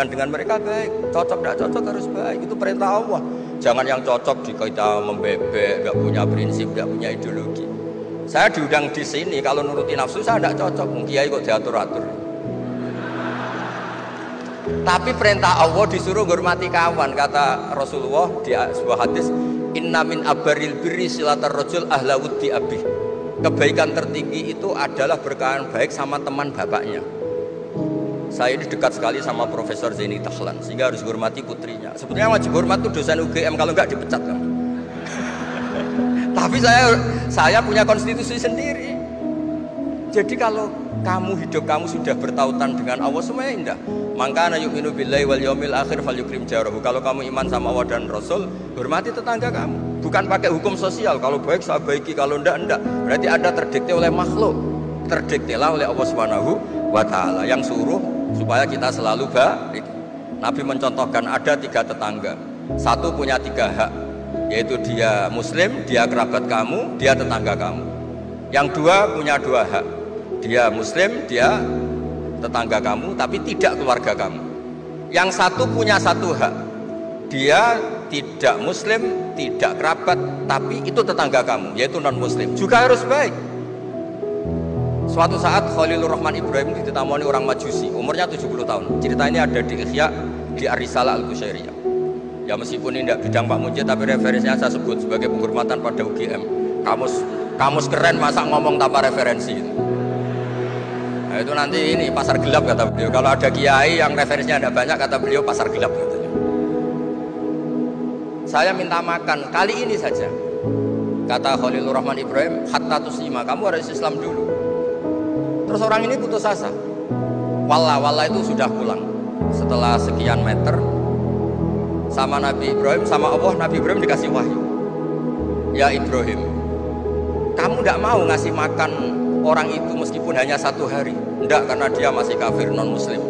dengan mereka baik, cocok tidak cocok harus baik, itu perintah Allah. Jangan yang cocok di kita membebek, nggak punya prinsip, nggak punya ideologi. Saya diundang di sini, kalau nuruti nafsu saya tidak cocok, kiai kok diatur-atur. Tapi perintah Allah disuruh hormati kawan, kata Rasulullah di sebuah hadis, inna min abaril birri silatar rajul ahla wuddi abih. Kebaikan tertinggi itu adalah berkawan baik sama teman bapaknya. Saya ini dekat sekali sama Profesor Zaini Tahlan, sehingga harus hormati putrinya. Sebetulnya wajib hormat itu dosen UGM, kalau enggak dipecat kan. Tapi saya punya konstitusi sendiri. Jadi kalau hidup kamu sudah bertautan dengan Allah, semuanya indah. Maka yu'minu billahi wal yaumil akhir falyukrim jarahu. Kalau kamu iman sama Allah dan Rasul, hormati tetangga kamu. Bukan pakai hukum sosial, kalau baik saya baiki, kalau enggak. Berarti Anda terdikte oleh makhluk. Terdiktelah oleh Allah Subhanahu wa taala yang suruh supaya kita selalu baik. Nabi mencontohkan ada 3 tetangga. Satu punya 3 hak, yaitu dia muslim, dia kerabat kamu, dia tetangga kamu. Yang 2 punya 2 hak, dia muslim, dia tetangga kamu, tapi tidak keluarga kamu. Yang 1 punya 1 hak, dia tidak muslim, tidak kerabat, tapi itu tetangga kamu, yaitu non muslim, juga harus baik. Suatu saat Khalilur Rahman Ibrahim ditemani orang Majusi, umurnya 70 tahun. Cerita ini ada di Ihya, di Ar-Risalah Al-Qushairiyah. Ya meskipun ini tidak bidang Pak Munjid, tapi referensinya saya sebut sebagai penghormatan pada UGM. Kamus keren, masa ngomong tanpa referensi gitu. Nah, itu nanti ini pasar gelap kata beliau. Kalau ada kiai yang referensinya tidak banyak, kata beliau pasar gelap katanya. Saya minta makan kali ini saja, kata Khalilur Rahman Ibrahim, hatta tuslima, kamu harus Islam dulu. Terus orang ini putus asa. Wallah itu sudah pulang. Setelah sekian meter sama Nabi Ibrahim, sama Allah, Nabi Ibrahim dikasih wahyu. Ya Ibrahim, kamu tidak mau ngasih makan orang itu meskipun hanya 1 hari? Tidak, karena dia masih kafir non muslim.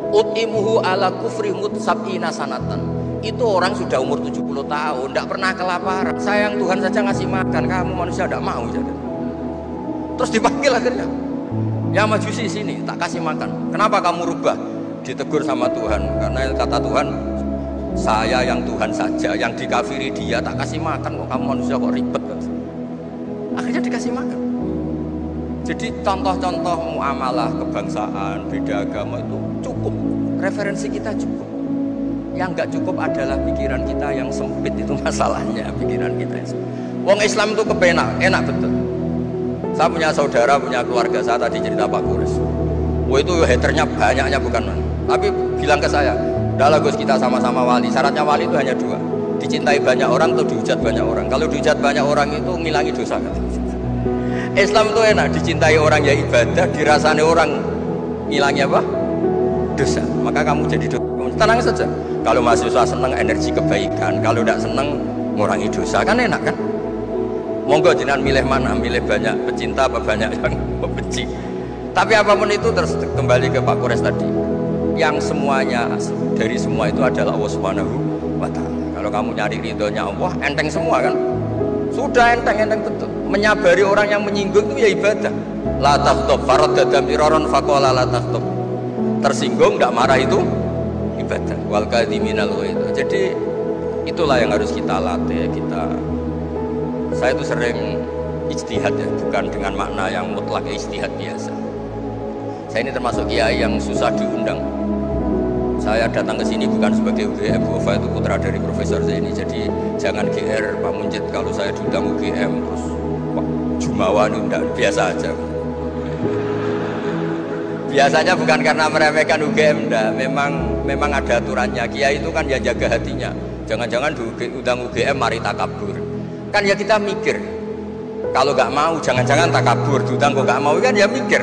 Ut'imuhu ala kufri sab'ina sanatan. Itu orang sudah umur 70 tahun, tidak pernah kelaparan. Sayang Tuhan saja ngasih makan, kamu manusia tidak mau. Terus dipanggil akhirnya, ya Majusi sini, tak kasih makan. Kenapa kamu rubah? Ditegur sama Tuhan, karena kata Tuhan, saya yang Tuhan saja, yang dikafiri dia tak kasih makan, kok kamu manusia kok ribet kan? Akhirnya dikasih makan. Jadi contoh-contoh muamalah kebangsaan, beda agama itu cukup, referensi kita cukup. Yang nggak cukup adalah pikiran kita yang sempit, itu masalahnya, pikiran kita yang sempit. Wong Islam itu kepenak, enak betul. Saya punya saudara, punya keluarga, saya tadi cerita Pak Kuris. Wah itu haternya banyaknya bukan man. Tapi bilang ke saya, udah Gus kita sama-sama wali. Syaratnya wali itu hanya 2, dicintai banyak orang atau dihujat banyak orang. Kalau dihujat banyak orang itu ngilangi dosa kan? Islam itu enak, dicintai orang ya ibadah, dirasani orang ngilangi apa? Dosa. Maka kamu jadi dosa. Tenang saja. Kalau mahasiswa senang energi kebaikan, kalau tidak senang ngurangi dosa, kan enak kan? Monggo jenengan milih mana, milih banyak pecinta apa banyak yang membenci. Tapi apapun itu, terus kembali ke Pak Kures tadi, yang semuanya dari semua itu adalah Allah Subhanahu wa taala. Kalau kamu nyari ridhonya Allah, enteng semua kan? Sudah enteng betul. Menyabari orang yang menyinggung itu ya ibadah. La takhtob faradda miraron faqala la takhtob. Tersinggung enggak marah itu ibadah. Wal kadhiminal ghaidh. Jadi itulah yang harus kita latih, saya itu sering ijtihad ya, bukan dengan makna yang mutlak ijtihad biasa. Saya ini termasuk kiai yang susah diundang. Saya datang ke sini bukan sebagai UGM, Wafa itu putra dari Profesor Zaini. Jadi jangan GR Pak Munjid kalau saya diundang UGM terus Pak Jumawa diundang, biasa aja. Biasanya bukan karena meremehkan UGM, enggak. Memang ada aturannya. Kiai itu kan ya jaga hatinya. Jangan-jangan diundang UGM mari takabur. Kan ya kita mikir, kalau nggak mau jangan-jangan takabur, diundang kok nggak mau kan ya mikir.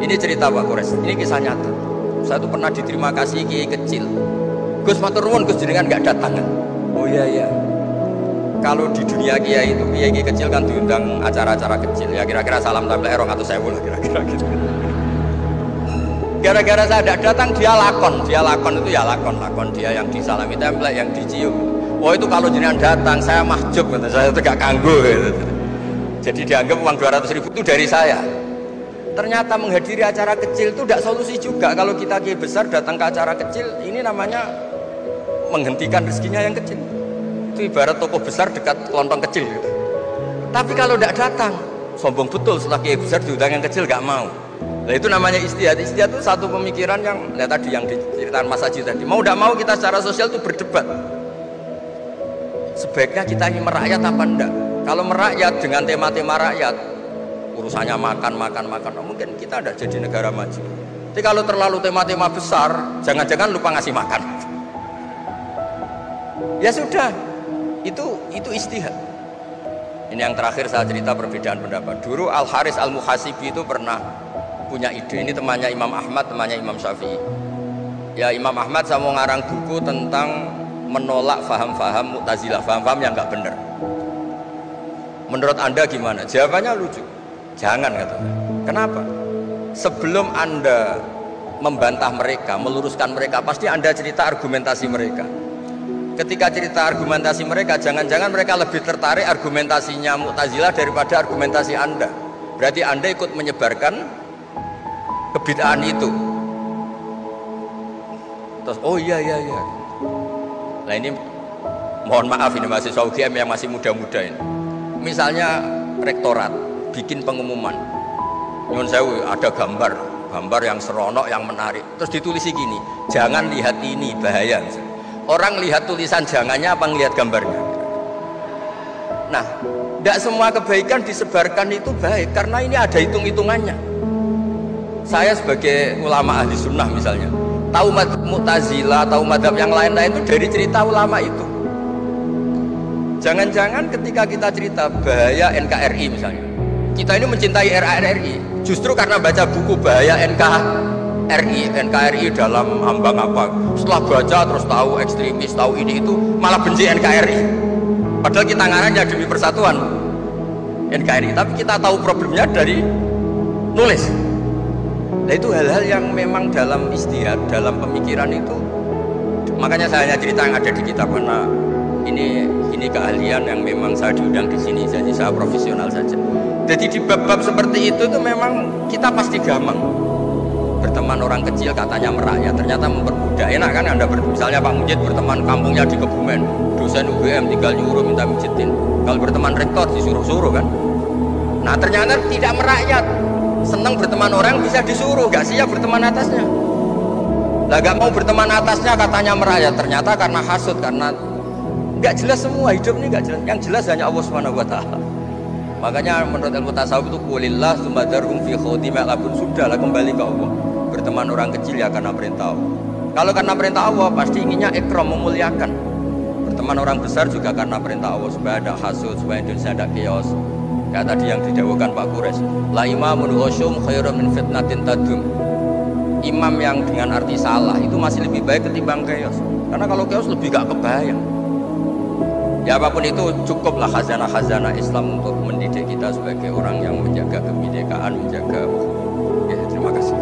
Ini cerita Pak Kores, ini kisah nyata. Saya tuh pernah diterima kasih kiai kecil. Gus matur nuwun Gus jenengan nggak datang. Oh iya. Kalau di dunia kiai itu kiai kecil kan diundang acara-acara kecil ya, kira-kira salam tempel erong atau sewu lah kira-kira gitu. Gara-gara saya tidak datang dia lakon itu ya lakon dia yang disalami tempel, yang dicium. Wah itu kalau jenengan datang saya mahjub, saya itu gak kanggo gitu. Jadi dianggap uang 200.000 itu dari saya. Ternyata menghadiri acara kecil itu tidak solusi juga. Kalau kita kiai besar datang ke acara kecil, ini namanya menghentikan rezekinya yang kecil. Itu ibarat toko besar dekat kelontong kecil gitu. Tapi kalau tidak datang, sombong betul setelah kiai besar diundang yang kecil nggak mau. Nah itu namanya istihad. Istihad itu satu pemikiran yang tadi yang diceritakan Mas Haji tadi. Mau tidak mau kita secara sosial itu berdebat. Sebaiknya kita ini merakyat apa enggak? Kalau merakyat dengan tema-tema rakyat, urusannya makan, mungkin kita ada jadi negara maju. Tapi kalau terlalu tema-tema besar, jangan-jangan lupa ngasih makan. Ya sudah, itu istihad. Ini yang terakhir saya cerita perbedaan pendapat. Dulu Al Haris Al Muhasibi itu pernah punya ide. Ini temannya Imam Ahmad, temannya Imam Syafi'i. Ya Imam Ahmad saya mau ngarang buku tentang menolak faham-faham Mu'tazilah, faham-faham yang nggak benar. Menurut Anda gimana? Jawabannya lucu. Jangan katanya. Kenapa? Sebelum Anda membantah mereka, meluruskan mereka, pasti Anda cerita argumentasi mereka. Ketika cerita argumentasi mereka, jangan-jangan mereka lebih tertarik argumentasinya Mu'tazilah daripada argumentasi Anda. Berarti Anda ikut menyebarkan kebid'ahan itu. Terus, oh iya. Nah ini mohon maaf ini mahasiswa UGM yang masih muda-muda ini. Misalnya rektorat bikin pengumuman, nyun sewu ada gambar yang seronok, yang menarik. Terus ditulisi gini, jangan lihat ini bahaya. Orang lihat tulisan jangannya apa ngelihat gambarnya? Nah, tidak semua kebaikan disebarkan itu baik karena ini ada hitung-hitungannya. Saya sebagai ulama ahli sunnah misalnya, tahu madhab Mu'tazilah, tahu madhab yang lain-lain itu dari cerita ulama itu. Jangan-jangan ketika kita cerita bahaya NKRI misalnya, kita ini mencintai RRI justru karena baca buku bahaya NKRI dalam ambang apa. Setelah baca terus tahu ekstremis, tahu ini itu, malah benci NKRI. Padahal kita ngarangnya demi persatuan NKRI, tapi kita tahu problemnya dari nulis. Nah itu hal-hal yang memang dalam istihad, dalam pemikiran itu. Makanya saya hanya cerita yang ada di kitab karena ini keahlian yang memang saya diundang di sini, jadi saya profesional saja. Jadi di bab-bab seperti itu memang kita pasti gampang berteman orang kecil katanya merakyat, ternyata memperbudak. Enak kan Anda misalnya Pak Mujid berteman kampungnya di Kebumen, dosen UGM tinggal nyuruh minta mijitin. Kalau berteman rektor disuruh-suruh kan. Nah ternyata tidak merakyat. Senang berteman orang bisa disuruh, gak siap berteman atasnya. Lah gak mau berteman atasnya katanya merakyat, ternyata karena hasud, karena gak jelas semua hidup ini gak jelas. Yang jelas hanya Allah Subhanahu wa taala. Makanya menurut ilmu tasawuf itu qulillah tsumma darhum fi khawdi ma'labun, sudahlah kembali ke Allah. Berteman orang kecil ya karena perintah Allah. Kalau karena perintah Allah pasti inginnya ikram, memuliakan. Berteman orang besar juga karena perintah Allah, supaya ada hasud, supaya Indonesia ada chaos. Kayak tadi yang didawuhkan Pak Quraisy, la imamun ghasyum khairun min fitnatin tadum. Imam yang dengan arti salah itu masih lebih baik ketimbang chaos. Karena kalau chaos lebih gak kebayang. Ya apapun itu cukuplah khazanah-khazanah Islam untuk mendidik kita sebagai orang yang menjaga kebinekaan, menjaga. Ya, terima kasih.